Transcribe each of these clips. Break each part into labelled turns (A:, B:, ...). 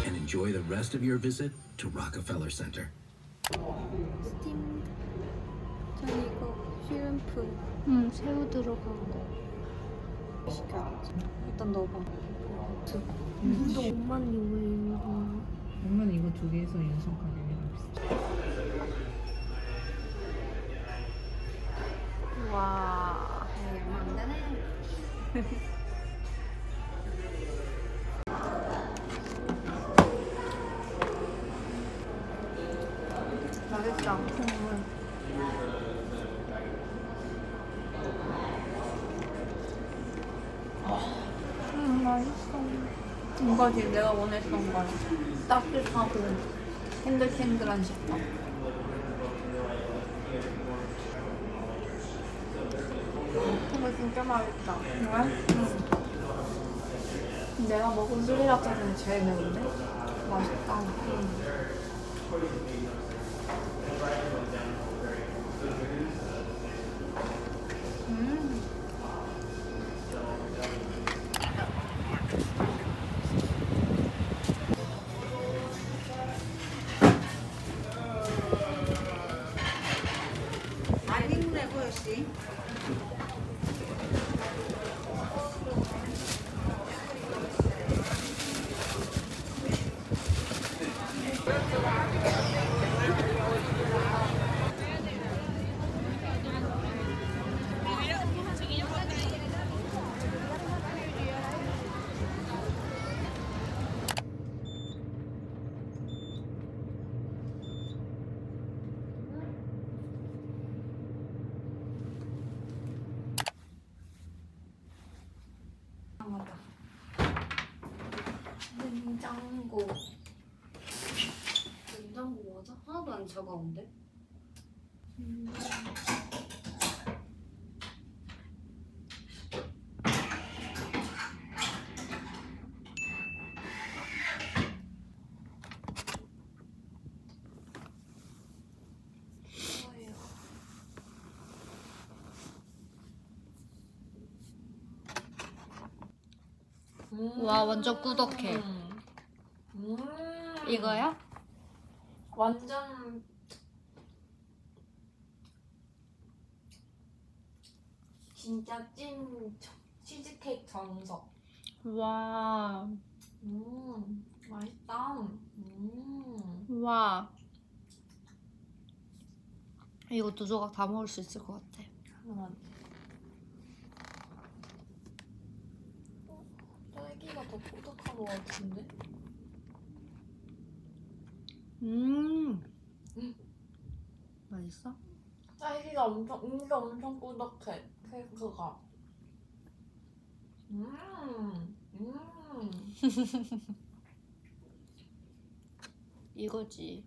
A: And enjoy the rest of your visit to Rockefeller Center.
B: 스팀. 전 이거 슈림프
C: 새우 들어간 거.
B: 시켜야지. 일단 넣어봐.
C: 이거 5만 유에
D: 그러면 이거 두 개에서 연속 가격이랑 비슷해.
C: 와.
B: 얼마 안 되네.
C: 맛있다. 맛있어. 이거지 내가 원했던 거야. 따뜻하고 탱글탱글한 식감. 이거 진짜 맛있다. 왜? 응. 내가 먹은 스리라차 중에 제일 매운데? 맛있다. 냉장고. 냉장고 맞아? 하나도 안 차가운데? 와 완전 꾸덕해. 이거야?
B: 완전 진짜 찐 치즈케이크 정석.
C: 와.
B: 맛있다.
C: 와. 이거 두 조각 다 먹을 수 있을 것 같아.
B: 하나만. 딸기가 더 꾸덕한 것 같은데?
C: 맛있어?
B: 딸기가 엄청 꾸덕해. 케이크가.
C: 이거지.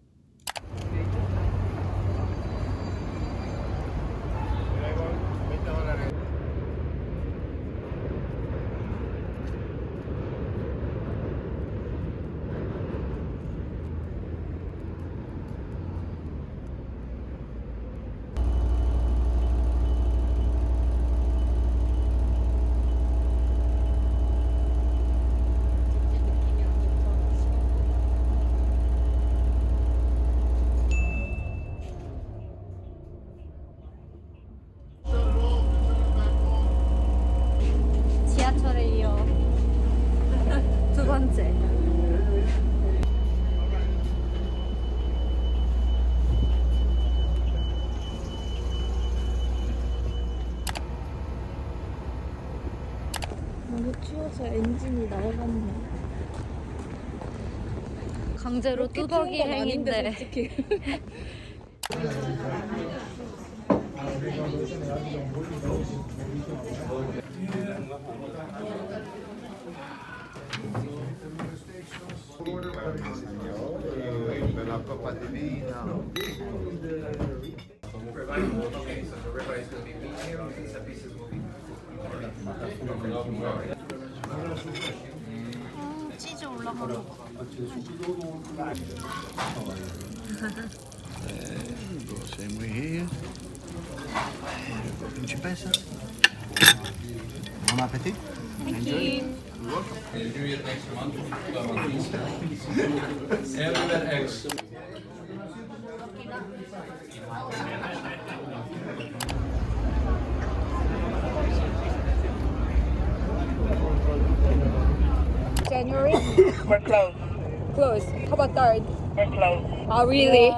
C: 지하철에 이어 두 번째. 너무 추워서 엔진이 나가네. 강제로 뚜벅이 행인데.
E: Per la coppa di vino. Okay, so the ribeye is going to be medium, pizza pieces will be
C: 치즈 올라가는 거.
E: Same way here. Principessa. Bon appetit. Enjoy.
F: Give me an extra one. Everywhere eggs.
G: January?
H: We're closed.
G: Close. How about third?
H: We're closed.
G: Oh, really?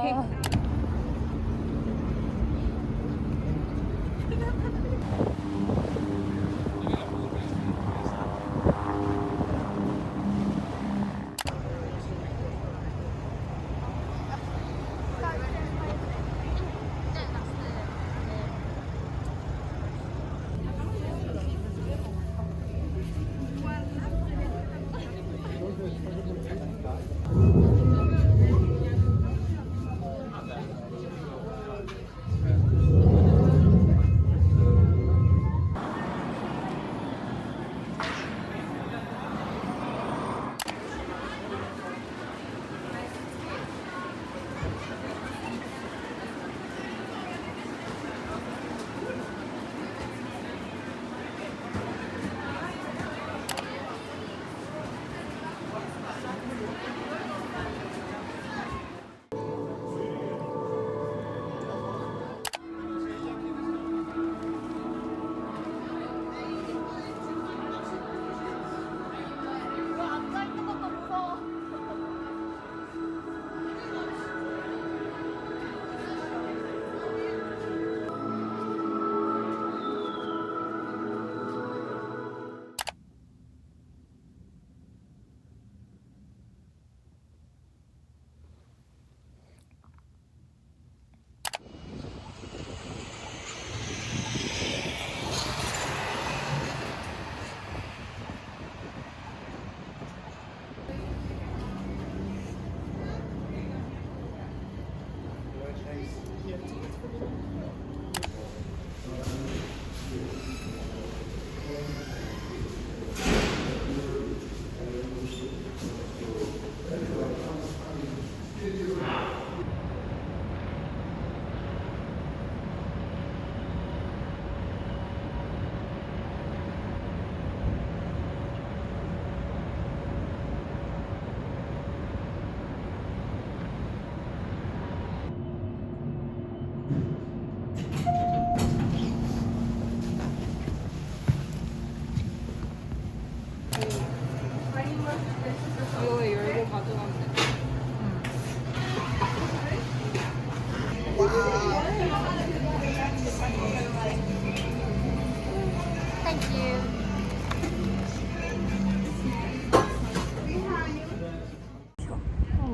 G: 이거 열고 가져가면 돼.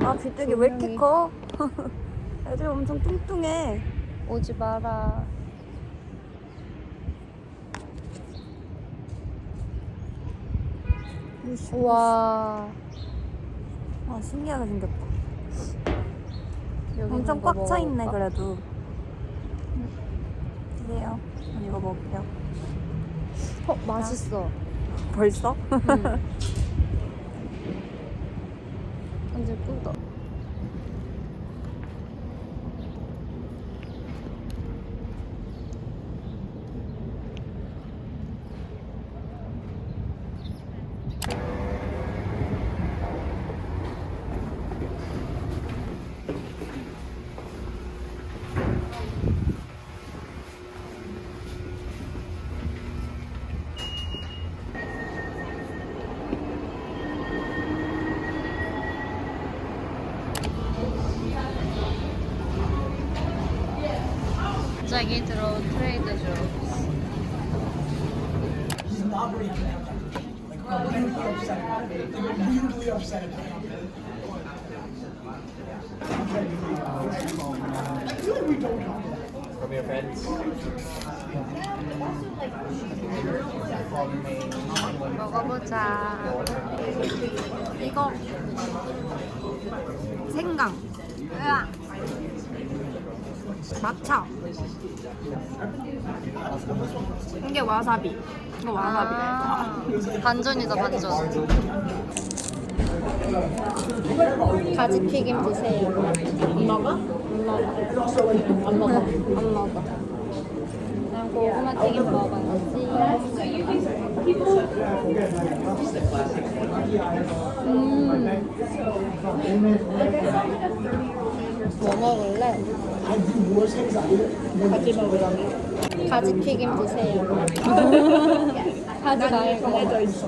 C: 아, 비둘기 왜 이렇게 커? 애들이 엄청 뚱뚱해.
G: 오지 마라. 와.
C: 아, 신기하게 생겼다.
G: 여기
C: 엄청
G: 있는 거
C: 꽉 차 있네,
G: 먹어볼까?
C: 그래도. 그래요. 전 이거 먹을게요.
G: 맛있어.
C: 벌써?
G: 이제 뜯어. 갑자기 들어온 트레이더조.
I: He's not very connected. Like, really upset about it. Really upset about it. I feel like we don't talk about it.
E: From your friends.
C: 먹어보자. 이거 생강. 으악. 마차. 이게 와사비. 이거 와사비.
G: 아, 반전이다 반전. 가지 튀김 드세요.
C: 안 먹어? 안 먹어. 안 먹어.
G: 난 고구마 튀김 먹어야지. 뭐 먹을래?
C: 같이 먹으라고.
G: 가지 튀김 드세요. 가지 말고.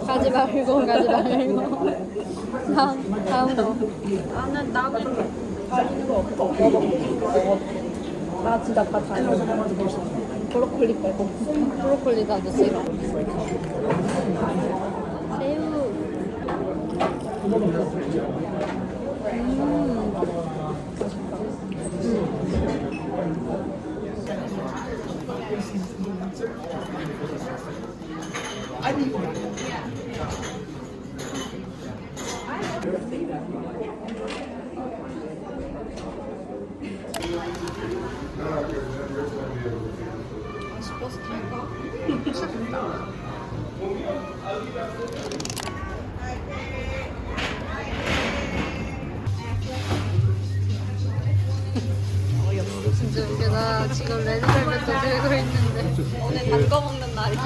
G: 가지 말고. 가지 말고. 다음 거.
C: 나는 가지는 거 없어. 먹어. 나 진짜 다 잘 먹어. 브로콜리 빼고.
G: 브로콜리 나도 싫어. 새우. 진짜 웃겨. 나 지금 레드벨벳도 들고 있는데
C: 오늘 단 거 먹는 날이야.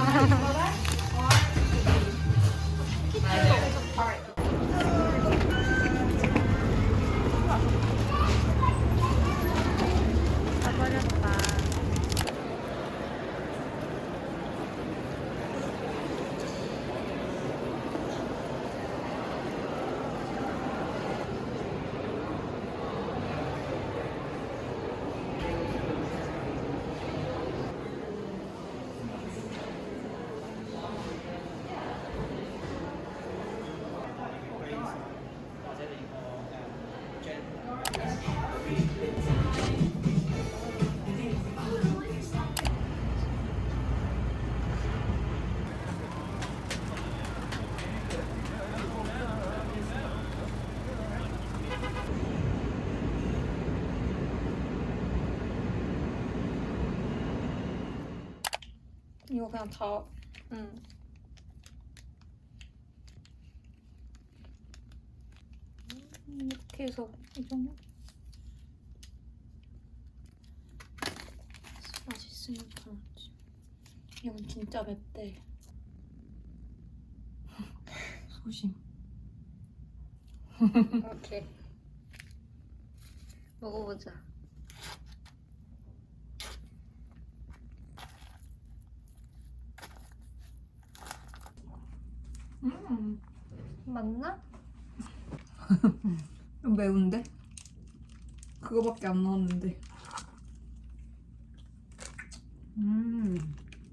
C: 이거 그냥 다, 이렇게 해서 이거는 맛있으니까 먹지. 이건 진짜 맵대. 소심.
G: 오케이. 먹어보자. 맞나?
C: 매운데? 그거밖에 안 넣었는데.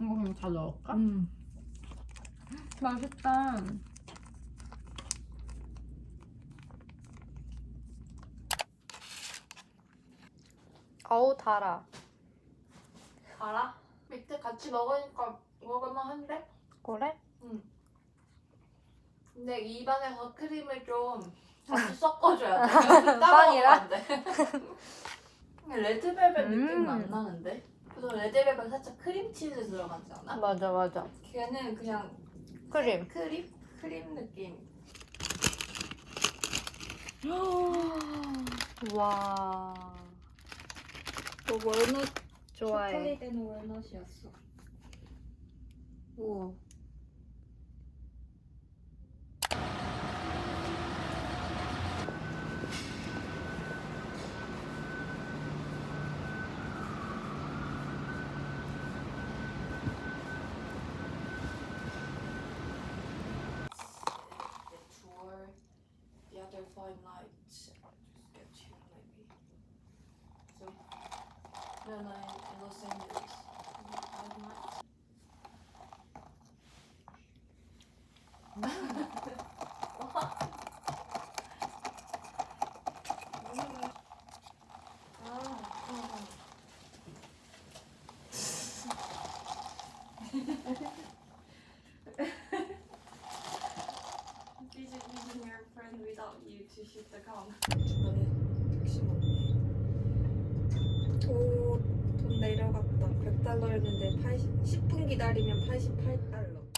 D: 이거 그냥 다 넣을까?
C: 맛있다.
G: 어우 달아.
B: 알아? 밑에 같이 먹으니까 먹을만한데?
G: 그래?
B: 근데 입안에서 크림을 좀 같이 섞어줘야 돼.
G: 빵이랑?
B: 따먹으면 안 돼. 레드벨벳 느낌은 안 나는데? 그래서 레드벨벳 살짝 크림치즈 들어가지 않아?
G: 맞아.
B: 걔는 그냥
G: 크림.
B: 크림 느낌.
G: 와.
C: 너 월넛
G: 좋아해.
B: 초콜릿에는 월넛이었어.
C: 우와.
B: The tour, the other 5 nights, I'll just get you maybe. So, no, in Los Angeles, 5 nights. 중간에 택시 먹네. 오, 돈 내려갔다. $100였는데 10분 기다리면 $88.